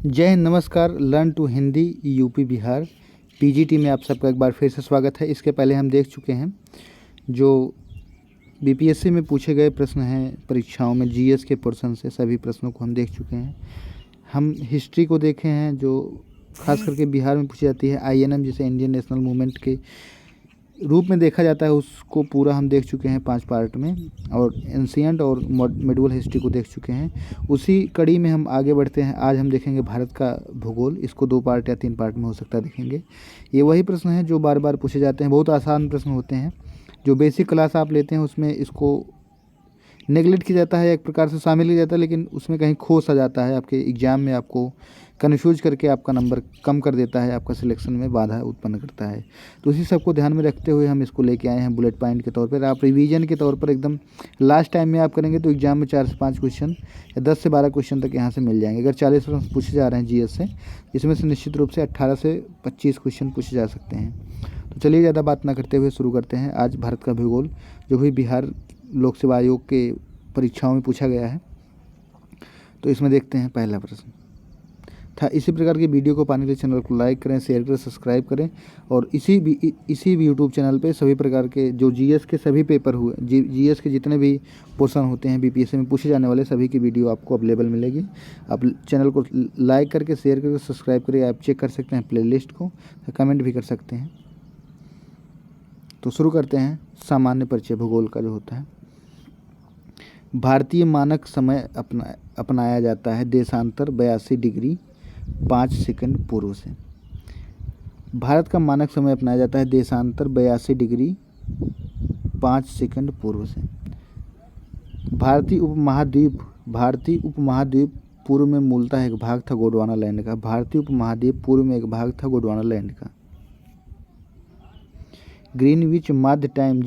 जय हिंद, नमस्कार। Learn to Hindi UP Bihar PGT में आप सबका एक बार फिर से स्वागत है। इसके पहले हम देख चुके हैं जो बीपीएससी में पूछे गए प्रश्न हैं परीक्षाओं में, जीएस के पोर्शन से सभी प्रश्नों को हम देख चुके हैं। हम हिस्ट्री को देखे हैं जो खास करके बिहार में पूछी जाती है। आईएनएम जिसे इंडियन नेशनल मूवमेंट के रूप में देखा जाता है, उसको पूरा हम देख चुके हैं 5 पार्ट में, और एंशिएंट और मिडिवल हिस्ट्री को देख चुके हैं। उसी कड़ी में हम आगे बढ़ते हैं। आज हम देखेंगे भारत का भूगोल। इसको 2 पार्ट या 3 पार्ट में हो सकता है देखेंगे। ये वही प्रश्न हैं जो बार बार पूछे जाते हैं, बहुत आसान प्रश्न होते हैं। जो बेसिक क्लास आप लेते हैं उसमें इसको नेगलेक्ट किया जाता है, एक प्रकार से शामिल किया जाता है, लेकिन उसमें कहीं खो सा जाता है। आपके एग्ज़ाम में आपको कन्फ्यूज करके आपका नंबर कम कर देता है, आपका सिलेक्शन में बाधा उत्पन्न करता है। तो इसी सबको ध्यान में रखते हुए हम इसको लेके आए हैं बुलेट पॉइंट के तौर पर। आप रिवीजन के तौर पर एकदम लास्ट टाइम में आप करेंगे तो एग्जाम में 4 से 5 क्वेश्चन या 10 से 12 क्वेश्चन तक यहाँ से मिल जाएंगे। अगर 40 प्रश्न पूछे जा रहे हैं जीएस से, इसमें से निश्चित रूप से 18 से 25 क्वेश्चन पूछे जा सकते हैं। तो चलिए ज़्यादा बात ना करते हुए शुरू करते हैं आज भारत का भूगोल, जो भी बिहार लोक सेवा आयोग के परीक्षाओं में पूछा गया है। तो इसमें देखते हैं पहला प्रश्न था। इसी प्रकार की वीडियो को पाने के लिए चैनल को लाइक करें, शेयर करें, सब्सक्राइब करें, और इसी यूट्यूब चैनल पे सभी प्रकार के जो जीएस के सभी पेपर हुए, जीएस के जितने भी पोर्शन होते हैं बीपीएससी में पूछे जाने वाले, सभी की वीडियो आपको अवेलेबल मिलेगी। आप चैनल को लाइक करके, शेयर करके, सब्सक्राइब करके आप चेक कर सकते हैं प्लेलिस्ट को, कमेंट भी कर सकते हैं। तो शुरू करते हैं। सामान्य परिचय भूगोल का जो होता है। भारतीय मानक समय अपनाया जाता है देशांतर 82 डिग्री 5 सेकंड पूर्व से। भारत का मानक समय अपनाया जाता है देशांतर 82 डिग्री 5 सेकंड पूर्व से। भारतीय उपमहाद्वीप पूर्व में मूलतः एक भाग था गोंडवाना लैंड का। भारतीय उपमहाद्वीप पूर्व में एक भाग था गोंडवाना लैंड का। ग्रीनविच माध्य टाइम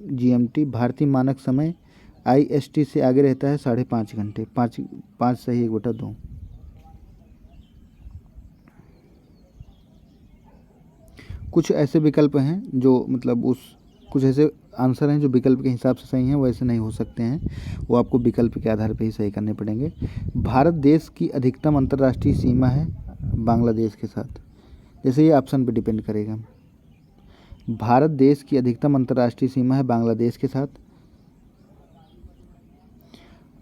जीएमटी भारतीय मानक समय आईएसटी से आगे रहता है 5.5 घंटे। 5 सही 1/2। कुछ ऐसे विकल्प हैं जो कुछ ऐसे आंसर हैं जो विकल्प के हिसाब से सही हैं, वैसे नहीं हो सकते हैं, वो आपको विकल्प के आधार पर ही सही करने पड़ेंगे। भारत देश की अधिकतम अंतर्राष्ट्रीय सीमा है बांग्लादेश के साथ। जैसे ये ऑप्शन पर डिपेंड करेगा। भारत देश की अधिकतम अंतर्राष्ट्रीय सीमा है बांग्लादेश के साथ।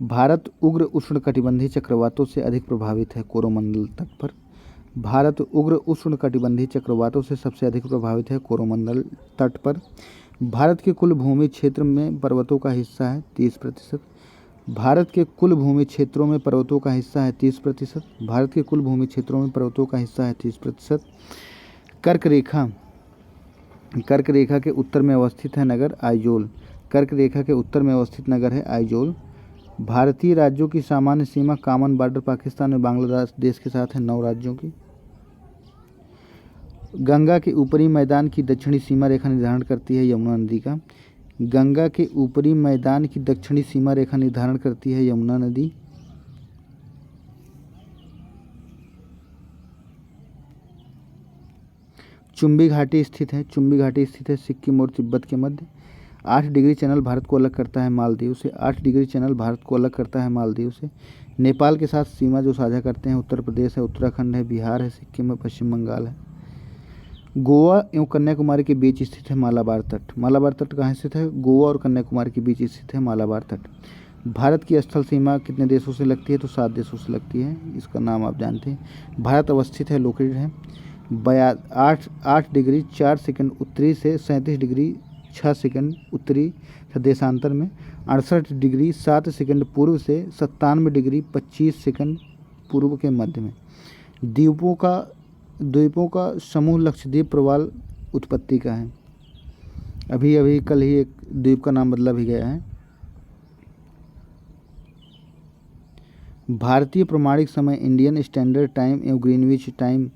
भारत उग्र उष्णकटिबंधीय चक्रवातों से अधिक प्रभावित है कोरोमंडल तट पर। भारत उग्र उष्णकटिबंधीय चक्रवातों से सबसे अधिक प्रभावित है कोरोमंडल तट पर। भारत के कुल भूमि क्षेत्र में पर्वतों का हिस्सा है 30%। भारत के कुल भूमि क्षेत्रों में पर्वतों का हिस्सा है 30%। भारत के कुल भूमि क्षेत्रों में पर्वतों का हिस्सा है 30%। कर्क रेखा के उत्तर में अवस्थित है नगर आइजोल। कर्क रेखा के उत्तर में अवस्थित नगर है आइजोल। भारतीय राज्यों की सामान्य सीमा कॉमन बॉर्डर पाकिस्तान और बांग्लादेश के साथ है 9 राज्यों की। गंगा के ऊपरी मैदान की दक्षिणी सीमा रेखा निर्धारण करती है यमुना नदी का। गंगा के ऊपरी मैदान की दक्षिणी सीमा रेखा निर्धारण करती है यमुना नदी। चुंबी घाटी स्थित है सिक्किम और तिब्बत के मध्य। 8 डिग्री चैनल भारत को अलग करता है मालदीव से। 8 डिग्री चैनल भारत को अलग करता है मालदीव से। नेपाल के साथ सीमा जो साझा करते हैं उत्तर प्रदेश है, उत्तराखंड है, बिहार है, सिक्किम है, पश्चिम बंगाल है। गोवा एवं कन्याकुमारी के बीच स्थित है मालाबार तट। मालाबार तट कहाँ स्थित है? गोवा और कन्याकुमारी के बीच स्थित है मालाबार तट। भारत की स्थल सीमा कितने देशों से लगती है? तो 7 देशों से लगती है। इसका नाम आप जानते हैं। भारत अवस्थित है, लोकेटेड है 8 डिग्री 4 सेकंड उत्तरी से 37 डिग्री 6 सेकंड उत्तरी देशांतर में। 68 डिग्री 7 सेकंड पूर्व से 97 डिग्री 25 सेकंड पूर्व के मध्य में। द्वीपों का समूह लक्षद्वीप प्रवाल उत्पत्ति का है। अभी कल ही एक द्वीप का नाम बदला भी गया है। भारतीय प्रमाणिक समय इंडियन स्टैंडर्ड टाइम एवं ग्रीनविच टाइम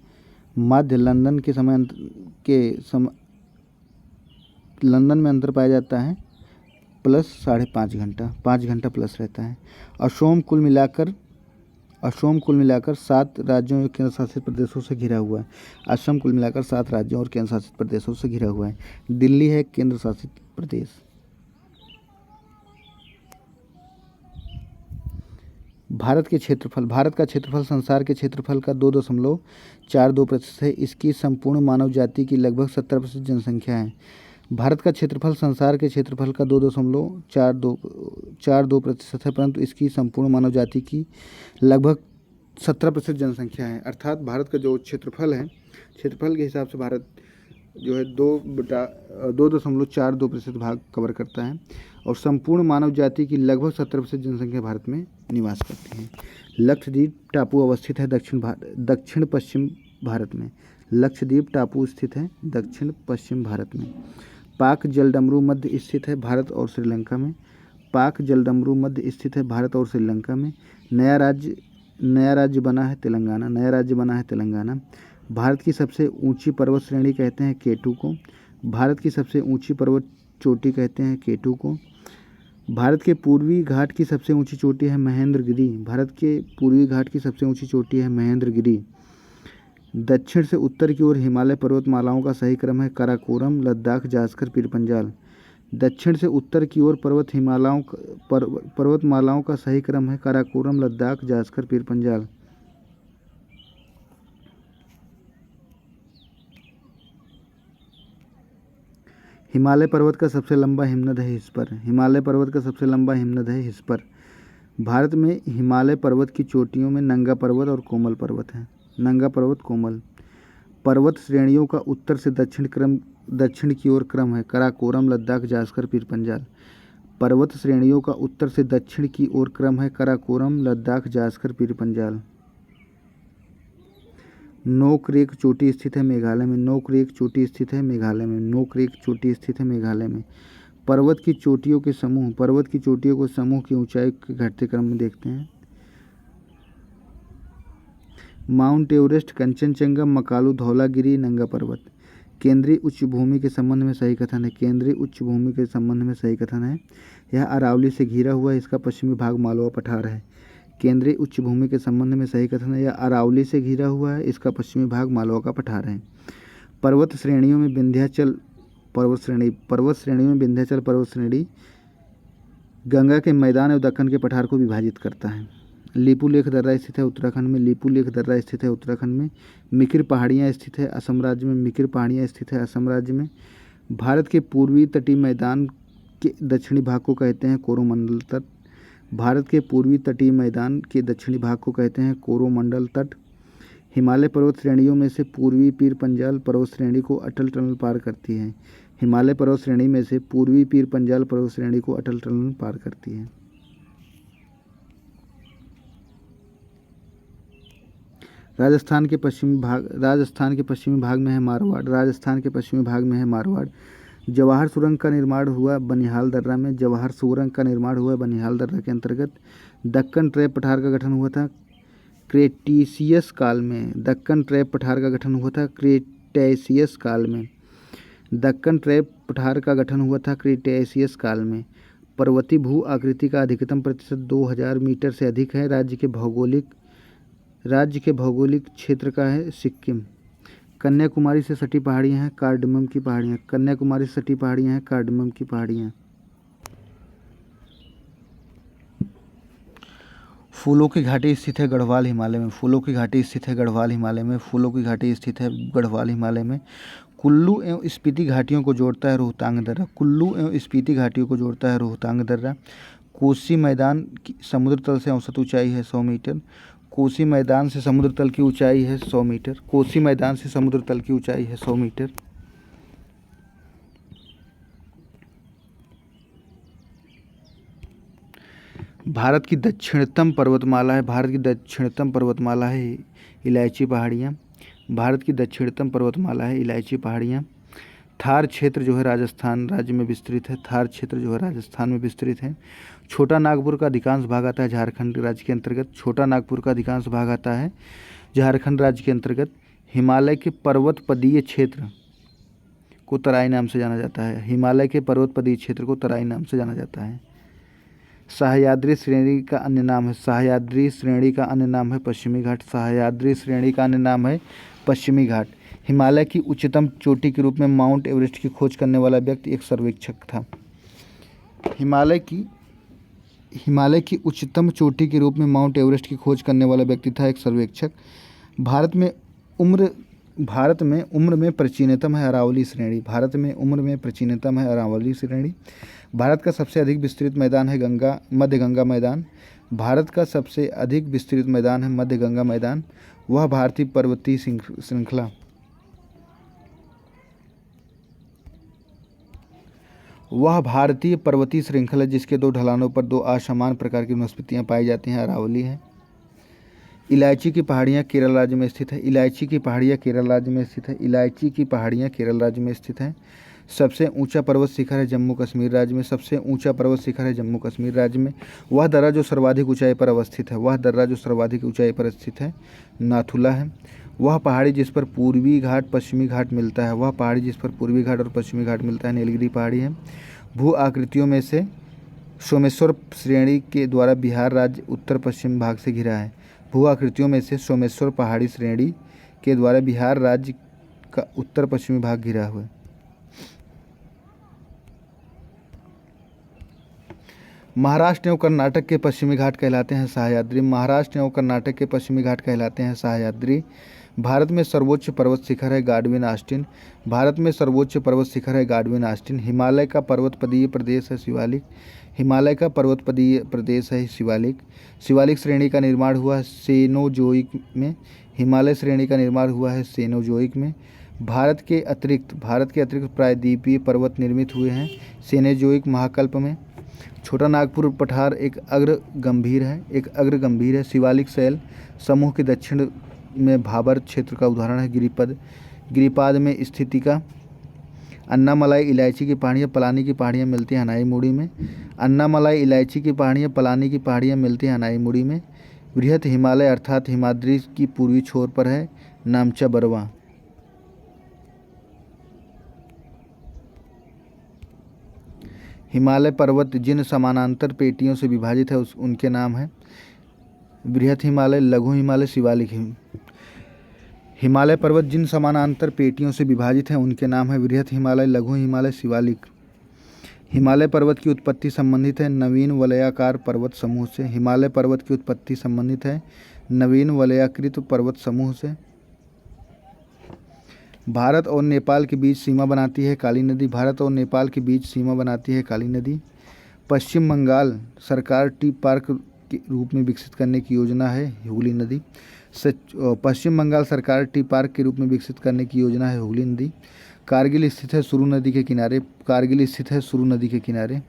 मध्य लंदन लंदन में अंतर पाया जाता है प्लस 5.5 घंटा, 5 घंटा प्लस रहता है। असोम कुल मिलाकर 7 राज्यों और केंद्र शासित प्रदेशों से घिरा हुआ है। असम कुल मिलाकर 7 राज्यों और केंद्र शासित प्रदेशों से घिरा हुआ है। दिल्ली है केंद्र शासित प्रदेश। भारत का क्षेत्रफल संसार के क्षेत्रफल का 2.42% है। इसकी संपूर्ण मानव जाति की लगभग 70% जनसंख्या है। भारत का क्षेत्रफल संसार के क्षेत्रफल का 2.42% है, परंतु इसकी संपूर्ण मानव जाति की लगभग 70% जनसंख्या है। अर्थात भारत का जो क्षेत्रफल है, क्षेत्रफल के हिसाब से भारत जो है 2.42% भाग कवर करता है और संपूर्ण मानव जाति की लगभग 70% जनसंख्या भारत में निवास करती है। लक्षद्वीप टापू अवस्थित है दक्षिण पश्चिम भारत में। लक्षद्वीप टापू स्थित है दक्षिण पश्चिम भारत में। पाक जलडमरू मध्य स्थित है भारत और श्रीलंका में। पाक जलडमरू मध्य स्थित है भारत और श्रीलंका में। नया राज्य बना है तेलंगाना। भारत की सबसे ऊंची पर्वत श्रेणी कहते हैं केटू को। भारत की सबसे ऊंची पर्वत चोटी कहते हैं केटू को। भारत के पूर्वी घाट की सबसे ऊंची चोटी है महेंद्रगिरी। भारत के पूर्वी घाट की सबसे ऊंची चोटी है महेंद्रगिरी। दक्षिण से उत्तर की ओर हिमालय पर्वतमालाओं का सही क्रम है काराकोरम, लद्दाख, जास्कर, पीरपंजाल। दक्षिण से उत्तर की ओर पर्वतमालाओं का सही क्रम है काराकोरम, लद्दाख, जास्कर, पीरपंजाल। हिमालय पर्वत का सबसे लंबा हिमनद है हिस्पर। भारत में हिमालय पर्वत की चोटियों में नंगा पर्वत और कोमल पर्वत है। नंगा पर्वत, कोमल पर्वत श्रेणियों का उत्तर से दक्षिण की ओर क्रम है काराकोरम, लद्दाख, जास्कर, पीरपंजाल। पर्वत श्रेणियों का उत्तर से दक्षिण की ओर क्रम है काराकोरम, लद्दाख, जास्कर, पीरपंजाल। नोकरेक चोटी स्थित है मेघालय में। पर्वत की चोटियों के समूह की ऊंचाई के घटते क्रम में देखते हैं। माउंट एवरेस्ट, कंचनजंगा, मकालू, धौलागिरी, नंगा पर्वत। केंद्रीय उच्च भूमि के संबंध में सही कथन है। यह अरावली से घिरा हुआ है। इसका पश्चिमी भाग मालवा पठार है। केंद्रीय उच्च भूमि के संबंध में सही कथन है। यह अरावली से घिरा हुआ है। इसका पश्चिमी भाग मालवा का पठार है। पर्वत श्रेणियों में विंध्याचल पर्वत श्रेणी गंगा के मैदान और दक्कन के पठार को विभाजित करता है। लिपुलेख दर्रा स्थित है उत्तराखंड में। मिकिर पहाड़ियाँ स्थित है असम राज्य में। भारत के पूर्वी तटीय मैदान के दक्षिणी भाग को कहते हैं कोरोमंडल तट। हिमालय पर्वत श्रेणियों में से पूर्वी पीर पंजाल पर्वत श्रेणी को अटल टनल पार करती है। राजस्थान के पश्चिमी भाग में है मारवाड़। जवाहर सुरंग का निर्माण हुआ बनिहाल दर्रा के अंतर्गत। दक्कन ट्रैप पठार का गठन हुआ था क्रेटेशियस काल में। दक्कन ट्रैप पठार का गठन हुआ था क्रेटेशियस काल में। पर्वतीय भू आकृति का अधिकतम प्रतिशत 2000 मीटर से अधिक है। राज्य के भौगोलिक क्षेत्र का है सिक्किम। कन्याकुमारी से सटी पहाड़ियाँ हैं कार्डमम की पहाड़ियाँ। फूलों की घाटी स्थित है गढ़वाल हिमालय में। कुल्लू एवं स्पीति घाटियों को जोड़ता है रोहतांग दर्रा। कोसी मैदान की समुद्र तल से औसत ऊंचाई है 100 मीटर। कोसी मैदान से समुद्र तल की ऊंचाई है 100 मीटर। भारत की दक्षिणतम पर्वतमाला है इलायची पहाड़ियाँ। थार क्षेत्र जो है राजस्थान राज्य में विस्तृत है। छोटा नागपुर का अधिकांश भाग आता है झारखंड राज्य के अंतर्गत। हिमालय के पर्वतपदीय क्षेत्र को तराई नाम से जाना जाता है। सह्याद्री श्रेणी का अन्य नाम है पश्चिमी घाट। हिमालय की उच्चतम चोटी के रूप में माउंट एवरेस्ट की खोज करने वाला व्यक्ति एक सर्वेक्षक था। हिमालय की उच्चतम चोटी के रूप में माउंट एवरेस्ट की खोज करने वाला व्यक्ति था एक सर्वेक्षक। भारत में उम्र में प्राचीनतम है अरावली श्रेणी। भारत में उम्र में प्राचीनतम है अरावली श्रेणी। भारत का सबसे अधिक विस्तृत मैदान है मध्य गंगा मैदान। भारत का सबसे अधिक विस्तृत मैदान है मध्य गंगा मैदान। वह भारतीय पर्वतीय श्रृंखला जिसके दो ढलानों पर दो असमान प्रकार की वनस्पतियां पाई जाती हैं अरावली है। इलायची की पहाड़ियाँ केरल राज्य में स्थित है। इलायची की पहाड़ियाँ केरल राज्य में स्थित हैं। सबसे ऊंचा पर्वत शिखर है जम्मू कश्मीर राज्य में। वह दर्रा जो सर्वाधिक ऊंचाई पर स्थित है नाथुला है। वह पहाड़ी जिस पर पूर्वी घाट पश्चिमी घाट मिलता है नीलगिरी पहाड़ी है। भू आकृतियों में से सोमेश्वर श्रेणी के द्वारा बिहार राज्य उत्तर पश्चिम भाग से घिरा है। सोमेश्वर पहाड़ी श्रेणी के द्वारा बिहार राज्य का उत्तर पश्चिमी भाग घिरा हुआ है। महाराष्ट्र एवं कर्नाटक के पश्चिमी घाट कहलाते हैं सह्याद्री। भारत में सर्वोच्च पर्वत शिखर है गाडविन आस्टिन। हिमालय का पर्वतपदीय प्रदेश है शिवालिक श्रेणी का निर्माण हुआ है सेनोजोइक में। भारत के अतिरिक्त प्रायद्वीपीय पर्वत निर्मित हुए हैं सेनोजोइक महाकल्प में। छोटा नागपुर पठार एक अग्र गंभीर है। शिवालिक शैल समूह के दक्षिण में भाबर क्षेत्र का उदाहरण है गिरिपाद में स्थिति का। अन्नामलाई इलायची की पहाड़ियाँ पलानी की पहाड़ियाँ मिलती हैं अनाई मुड़ी में। बृहत हिमालय अर्थात हिमाद्री की पूर्वी छोर पर है नामचा बरवा। हिमालय पर्वत जिन समानांतर पेटियों से विभाजित है उनके नाम है बृहत हिमालय, लघु हिमालय, शिवालिक। हिमालय पर्वत जिन समानांतर पेटियों से विभाजित है उनके नाम है बृहत हिमालय, लघु हिमालय, शिवालिक। हिमालय पर्वत की उत्पत्ति संबंधित है नवीन वलयाकार पर्वत समूह से। भारत और नेपाल के बीच सीमा बनाती है काली नदी। पश्चिम बंगाल सरकार टी पार्क के रूप में विकसित करने की योजना है हुगली नदी। कारगिल स्थित है सुरू नदी के किनारे।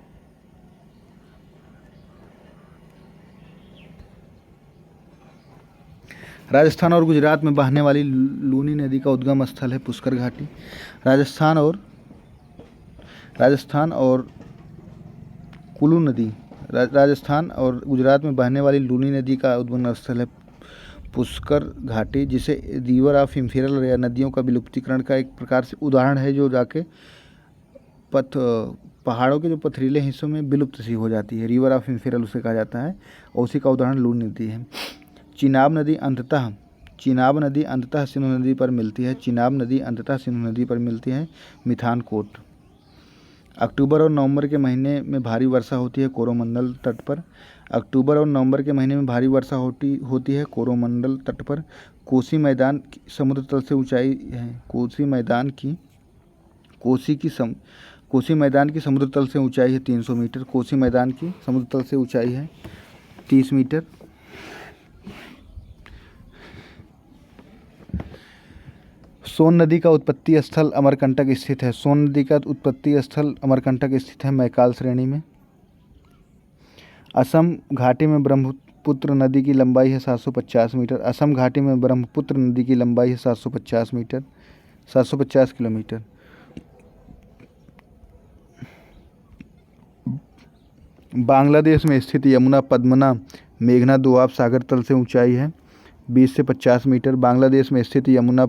राजस्थान और गुजरात में बहने वाली लूनी नदी का उद्गम स्थल है पुष्कर घाटी। राजस्थान और गुजरात में बहने वाली लूनी नदी का उद्गम स्थल है पुष्कर घाटी, जिसे रिवर ऑफ इम्फेरल या नदियों का विलुप्तीकरण का एक प्रकार से उदाहरण है, जो जाके पहाड़ों के जो पथरीले हिस्सों में विलुप्त सी हो जाती है। रिवर ऑफ इम्फेरल उसे कहा जाता है और उसी का उदाहरण लूनी नदी है। चिनाब नदी अंततः सिंधु नदी पर मिलती है मिथानकोट। अक्टूबर और नवंबर के महीने में भारी वर्षा होती है कोरोमंडल तट पर। कोसी मैदान की समुद्र तल से ऊंचाई है कोसी मैदान की समुद्र तल से ऊंचाई है 300 मीटर। 30 मीटर। सोन नदी का उत्पत्ति स्थल अमरकंटक स्थित है मैकाल श्रेणी में। असम घाटी में ब्रह्मपुत्र नदी की लंबाई है 750 मीटर। 750 किलोमीटर। बांग्लादेश में स्थित यमुना पद्मना मेघना दोआब सागर तल से ऊंचाई है 20 से 50 मीटर। बांग्लादेश में स्थित यमुना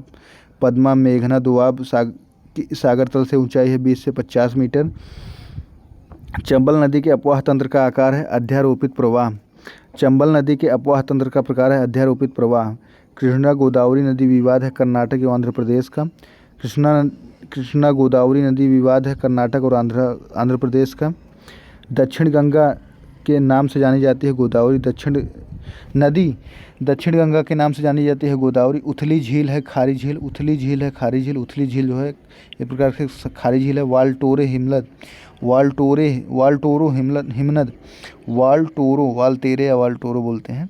पद्मा मेघना दोआब सागर तल से ऊंचाई है 20 से 50 मीटर। चंबल नदी के अपवाह तंत्र का आकार है अध्यारोपित प्रवाह। कृष्णा गोदावरी नदी विवाद है कर्नाटक एवं आंध्र प्रदेश का। कृष्णा गोदावरी नदी विवाद है कर्नाटक और आंध्र प्रदेश का। दक्षिण गंगा के नाम से जानी जाती है गोदावरी। दक्षिण गंगा के नाम से जानी जाती है गोदावरी। उथली झील है, खारी झील। उथली झील है, खारी झील। उथली झील जो है एक प्रकार से खारी झील है। वालटोरे हिमनद, वालटोरो हिमनद, वालतेरे या वालटोरो बोलते हैं।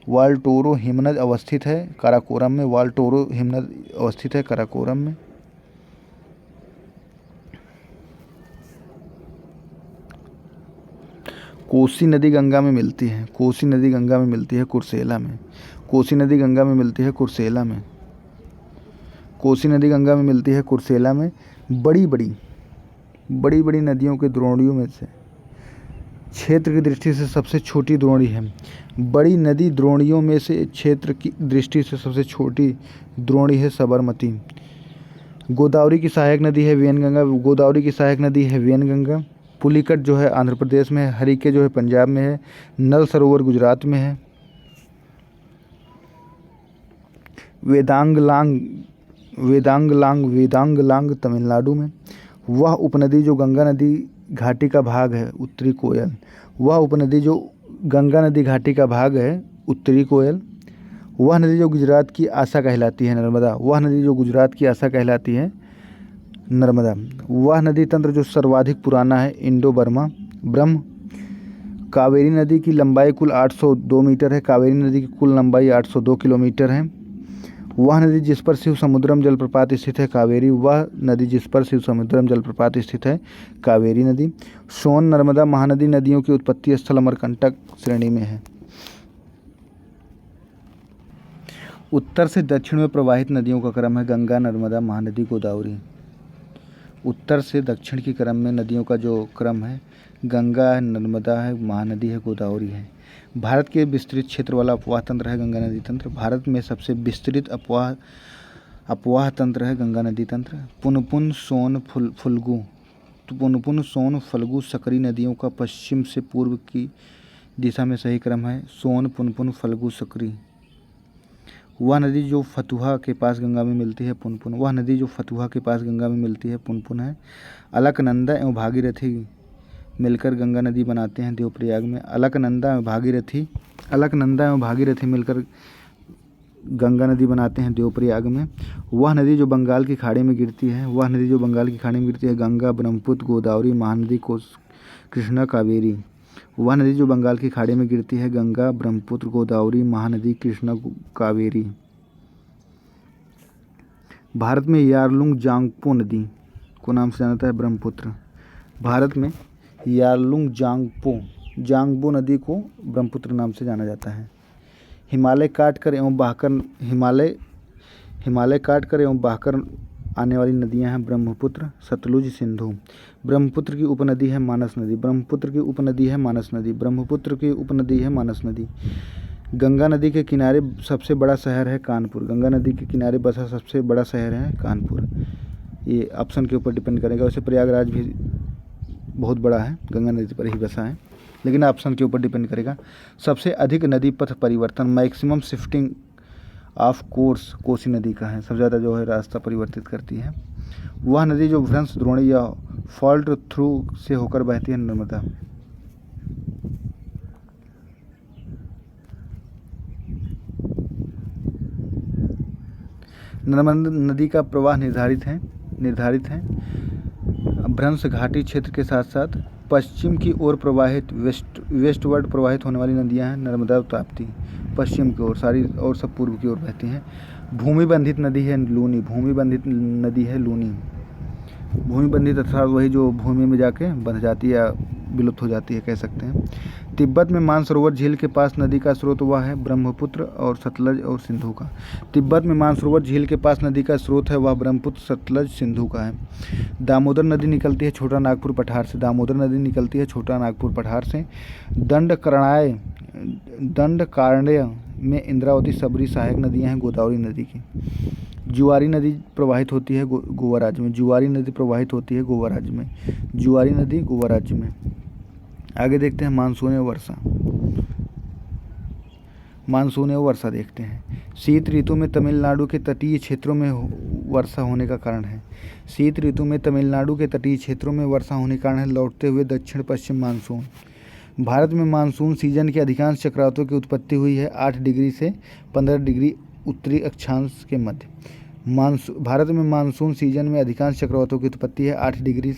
वालटोरो हिमनद अवस्थित है काराकोरम में। वालटोरो हिमनद अवस्थित है काराकोरम में। कोसी नदी गंगा में मिलती है। कोसी नदी गंगा में मिलती है कुर्सेला में। कोसी नदी गंगा में मिलती है कुर्सेला में। कोसी नदी गंगा में मिलती है कुर्सेला में। बड़ी बड़ी नदियों के द्रोणियों में से क्षेत्र की दृष्टि से सबसे छोटी द्रोणी है। बड़ी नदी द्रोणियों में से क्षेत्र की दृष्टि से सबसे छोटी द्रोणी है साबरमती। गोदावरी की सहायक नदी है वेनगंगा। गोदावरी की सहायक नदी है वेनगंगा। पुलिकट जो है आंध्र प्रदेश में है। हरिके जो है पंजाब में है। नल सरोवर गुजरात में है। वेदांगलांग तमिलनाडु में। वह उपनदी जो गंगा नदी घाटी का भाग है उत्तरी कोयल। वह उपनदी जो गंगा नदी घाटी का भाग है उत्तरी कोयल। वह नदी जो गुजरात की आसा कहलाती है नर्मदा। वह नदी जो गुजरात की आसा कहलाती है नर्मदा। वह नदी तंत्र जो सर्वाधिक पुराना है इंडो बर्मा ब्रह्म। कावेरी नदी की लंबाई कुल 802 मीटर है। कावेरी नदी की कुल लंबाई 802 किलोमीटर है। वह नदी जिस पर शिव समुद्रम जलप्रपात स्थित है कावेरी। वह नदी जिस पर शिव समुद्रम जलप्रपात स्थित है कावेरी नदी। सोन नर्मदा महानदी नदियों की उत्पत्ति स्थल अमरकंटक श्रेणी में है। उत्तर से दक्षिण में प्रवाहित नदियों का क्रम है गंगा, नर्मदा, महानदी, गोदावरी। उत्तर से दक्षिण के क्रम में नदियों का जो क्रम है गंगा है, नर्मदा है, महानदी है, गोदावरी है। भारत के विस्तृत क्षेत्र वाला अपवाह तंत्र है गंगा नदी तंत्र। भारत में सबसे विस्तृत अपवाह तंत्र है गंगा नदी तंत्र। पुनपुन, सोन, फल्गु, सकरी नदियों का पश्चिम से पूर्व की दिशा में सही क्रम है सोन, पुनपुन, फल्गु, सकरी। वह नदी जो फतुहा के पास गंगा में मिलती है पुनपुन। वह नदी जो फतुहा के पास गंगा में मिलती है पुनपुन है। अलकनंदा एवं भागीरथी मिलकर गंगा नदी बनाते हैं देवप्रयाग में। अलकनंदा एवं भागीरथी मिलकर गंगा नदी बनाते हैं देवप्रयाग में। वह नदी जो बंगाल की खाड़ी में गिरती है गंगा, ब्रह्मपुत्र, गोदावरी, महानदी, कृष्णा, कावेरी। वह नदी जो बंगाल की खाड़ी में गिरती है गंगा, ब्रह्मपुत्र, गोदावरी, महानदी, कृष्णा, कावेरी। भारत में यारलुंग जांगपो नदी को नाम से जाना जाता है ब्रह्मपुत्र। भारत में यारलुंग जांगपो नदी को ब्रह्मपुत्र नाम से जाना जाता है। हिमालय काट कर एवं बहकर आने वाली नदियां हैं ब्रह्मपुत्र, सतलुज, सिंधु। ब्रह्मपुत्र की उपनदी है मानस नदी। गंगा नदी के किनारे सबसे बड़ा शहर है कानपुर। गंगा नदी के किनारे बसा सबसे बड़ा शहर है कानपुर। ये ऑप्शन के ऊपर डिपेंड करेगा। वैसे प्रयागराज भी बहुत बड़ा है, गंगा नदी पर ही बसा है, लेकिन ऑप्शन के ऊपर डिपेंड करेगा। सबसे अधिक नदी पथ परिवर्तन, maximum shifting of course, Kosi नदी का है। सबसे ज़्यादा जो है रास्ता परिवर्तित करती है। वह नदी जो भ्रंश, द्रोणी या फॉल्ट थ्रू से होकर बहती है नर्मदा। नर्मदा नदी का प्रवाह निर्धारित है। भ्रंश घाटी क्षेत्र के साथ साथ पश्चिम की ओर प्रवाहित वेस्टवर्ड प्रवाहित होने वाली नदियां हैं नर्मदा, ताप्ती। पश्चिम की ओर सारी और सब पूर्व की ओर बहती हैं। भूमि बंधित नदी है लूनी। भूमि बंधित अर्थात वही जो भूमि में जाके बंध जाती है या विलुप्त हो जाती है, कह सकते हैं। तिब्बत में मानसरोवर झील के पास नदी का स्रोत वह है ब्रह्मपुत्र और सतलज और सिंधु का। तिब्बत में मानसरोवर झील के पास नदी का स्रोत है वह ब्रह्मपुत्र, सतलज, सिंधु का है। दामोदर नदी निकलती है छोटा नागपुर पठार से। दंडकारण्य में इंद्रावती, सबरी सहायक नदियां हैं गोदावरी नदी की। जुआरी नदी प्रवाहित होती है गोवा राज्य में। आगे देखते हैं मानसून एवं वर्षा देखते हैं। शीत ऋतु में तमिलनाडु के तटीय क्षेत्रों में वर्षा होने का कारण है। लौटते हुए दक्षिण पश्चिम मानसून। भारत में मानसून सीजन के अधिकांश चक्रवातों की उत्पत्ति हुई है 8 डिग्री से 15 डिग्री उत्तरी अक्षांश के मध्य। भारत में मानसून सीजन में अधिकांश चक्रवातों की उत्पत्ति है 8 डिग्री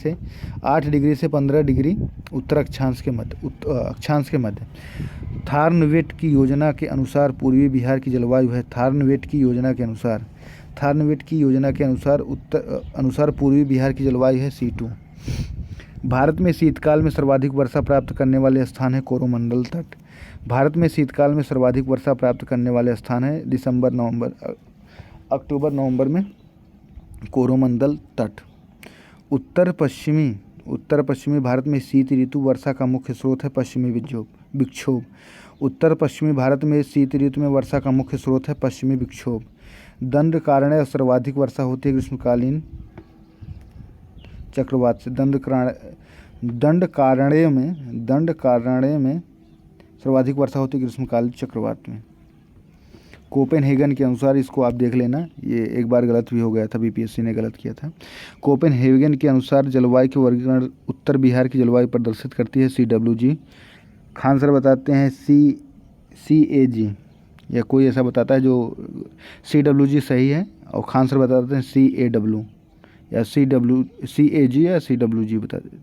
से 15 डिग्री उत्तर अक्षांश के मध्य। थार्नवेट की योजना के अनुसार पूर्वी बिहार की जलवायु है। थार्नवेट की योजना के अनुसार पूर्वी बिहार की जलवायु है C2। भारत में शीतकाल में सर्वाधिक वर्षा प्राप्त करने वाले स्थान है कोरोमंडल तट। भारत में शीतकाल में सर्वाधिक वर्षा प्राप्त करने वाले स्थान है अक्टूबर नवंबर में कोरोमंडल तट। उत्तर पश्चिमी भारत में शीत ऋतु वर्षा का मुख्य स्रोत है पश्चिमी विक्षोभ। उत्तर पश्चिमी भारत में शीत ऋतु में वर्षा का मुख्य स्रोत है पश्चिमी विक्षोभ। दंडकारण्य सर्वाधिक वर्षा होती है ग्रीष्मकालीन चक्रवात से। दंडकारण्य में सर्वाधिक वर्षा होती है ग्रीष्मकालीन चक्रवात में। कोपेनहेगन के अनुसार, इसको आप देख लेना, ये एक बार गलत भी हो गया था, बीपीएससी ने गलत किया था। कोपेनहेगन के अनुसार जलवायु के वर्गीकरण उत्तर बिहार की जलवायु प्रदर्शित करती है CWG। खान सर बताते हैं CAG, या कोई ऐसा बताता है जो CWG सही है, और खान सर बताते हैं CAW या CAG या CWG बताते हैं।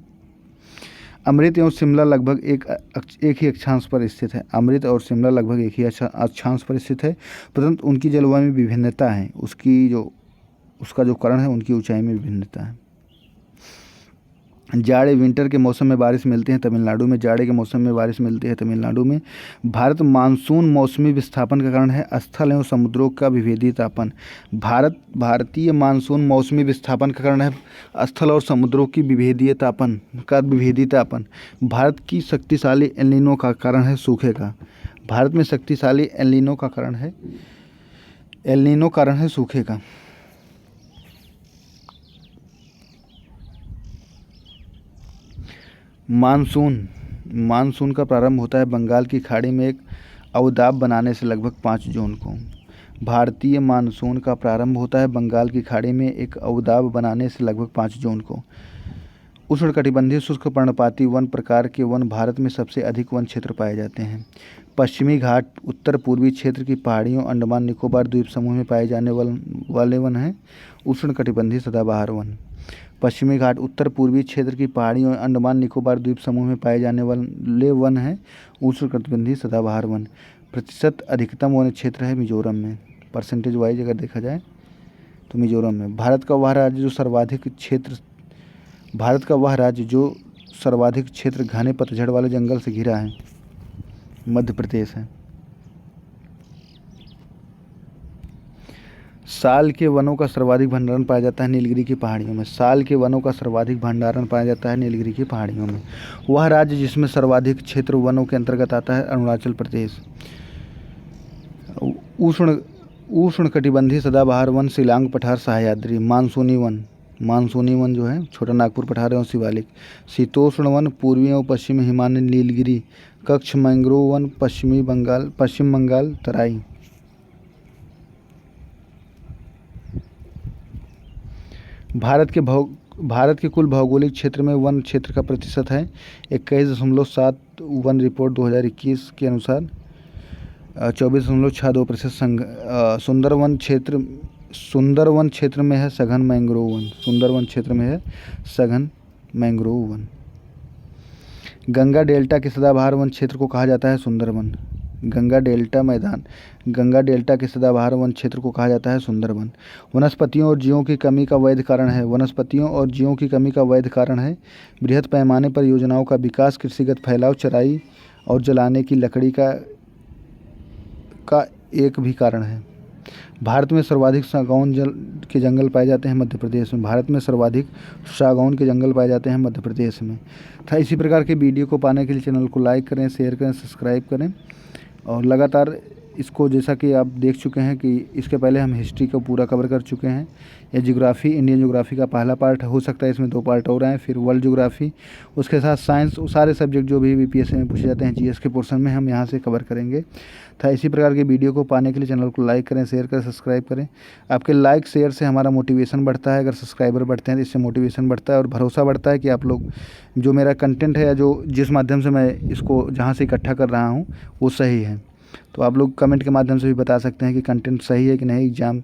अमृत एवं शिमला लगभग एक ही अक्षांश पर स्थित है। अमृत और शिमला लगभग एक ही अक्षांश पर स्थित है, परंतु उनकी जलवायु में विभिन्नता है। उसका जो कारण है, उनकी ऊंचाई में विभिन्नता है। जाड़े विंटर के मौसम में बारिश मिलती है तमिलनाडु में। जाड़े के मौसम में बारिश मिलती है तमिलनाडु में। भारत मानसून मौसमी विस्थापन का कारण है स्थल एवं समुद्रों का विभेदीय तापन। भारतीय मानसून मौसमी विस्थापन का कारण है स्थल और समुद्रों की विभेदीय तापन। भारत की शक्तिशाली एल नीनो का कारण है सूखे का। भारत में शक्तिशाली एल नीनो कारण है सूखे का। मानसून का प्रारंभ होता है बंगाल की खाड़ी में एक अवदाब बनाने से लगभग 5 जून को। भारतीय मानसून का प्रारंभ होता है बंगाल की खाड़ी में एक अवदाब बनाने से लगभग 5 जून को। उष्णकटिबंधीय शुष्क पर्णपाती वन प्रकार के वन भारत में सबसे अधिक वन क्षेत्र पाए जाते हैं। पश्चिमी घाट उत्तर पूर्वी क्षेत्र की पहाड़ियों अंडमान निकोबार द्वीप समूह में पाए जाने वाले वन हैं उष्णकटिबंधीय सदाबहार वन। पश्चिमी घाट उत्तर पूर्वी क्षेत्र की पहाड़ियों अंडमान निकोबार द्वीप समूह में पाए जाने वाले वन हैं उष्णकटिबंधीय सदाबहार वन। प्रतिशत अधिकतम वन क्षेत्र है मिजोरम में। परसेंटेज वाइज अगर देखा जाए तो मिजोरम में। भारत का वह राज्य जो सर्वाधिक क्षेत्र घने पतझड़ वाले जंगल से घिरा है मध्य प्रदेश है। साल के वनों का सर्वाधिक भंडारण पाया जाता है नीलगिरी की पहाड़ियों में। साल के वनों का सर्वाधिक भंडारण पाया जाता है नीलगिरी की पहाड़ियों में। वह राज्य जिसमें सर्वाधिक क्षेत्र वनों के अंतर्गत आता है अरुणाचल प्रदेश। उष्णकटिबंधीय सदाबहार वन शिलांग पठार सह्याद्री। मानसूनी वन जो है छोटा नागपुर पठार एवं शिवालिक। शीतोष्ण वन पूर्वी एवं पश्चिमी हिमालय नीलगिरी। कच्छ मैंग्रोव वन पश्चिम बंगाल तराई। भारत के कुल भौगोलिक क्षेत्र में वन क्षेत्र का प्रतिशत है 21.7। वन रिपोर्ट 2021 के अनुसार 24.62%। सुंदरवन क्षेत्र में है सघन मैंग्रोव वन। गंगा डेल्टा के सदाबहार वन क्षेत्र को कहा जाता है सुंदरवन। गंगा डेल्टा के सदाबहार वन क्षेत्र को कहा जाता है सुंदरवन। वनस्पतियों और जीवों की कमी का वैध कारण है बृहद पैमाने पर योजनाओं का विकास, कृषिगत फैलाव, चराई और जलाने की लकड़ी का एक भी कारण है। भारत में सर्वाधिक सागौन के जंगल पाए जाते हैं मध्य प्रदेश में। था इसी प्रकार के वीडियो को पाने के लिए चैनल को लाइक करें, शेयर करें, सब्सक्राइब करें और लगातार इसको जैसा कि आप देख चुके हैं कि इसके पहले हम हिस्ट्री को पूरा कवर कर चुके हैं। ये ज्योग्राफी, इंडियन ज्योग्राफी का पहला पार्ट हो सकता है, इसमें 2 पार्ट और आएँ। फिर वर्ल्ड ज्योग्राफी, उसके साथ साइंस, वो सारे सब्जेक्ट जो भी बीपीएससी में पूछे जाते हैं जीएस के पोर्शन में हम यहाँ से कवर करेंगे। था इसी प्रकार की वीडियो को पाने के लिए चैनल को लाइक करें, शेयर करें, सब्सक्राइब करें। आपके लाइक शेयर से हमारा मोटिवेशन बढ़ता है। अगर सब्सक्राइबर बढ़ते हैं तो इससे मोटिवेशन बढ़ता है और भरोसा बढ़ता है कि आप लोग जो मेरा कंटेंट है या जो जिस माध्यम से मैं इसको जहाँ से इकट्ठा कर रहा हूँ वो सही है। तो आप लोग कमेंट के माध्यम से भी बता सकते हैं कि कंटेंट सही है कि नहीं, एग्ज़ाम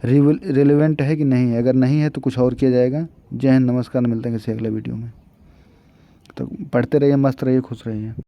रिलेवेंट है कि नहीं है। अगर नहीं है तो कुछ और किया जाएगा। जय हिंद, नमस्कार, मिलते हैं किसी अगले वीडियो में। तो पढ़ते रहिए, मस्त रहिए, खुश रहिए।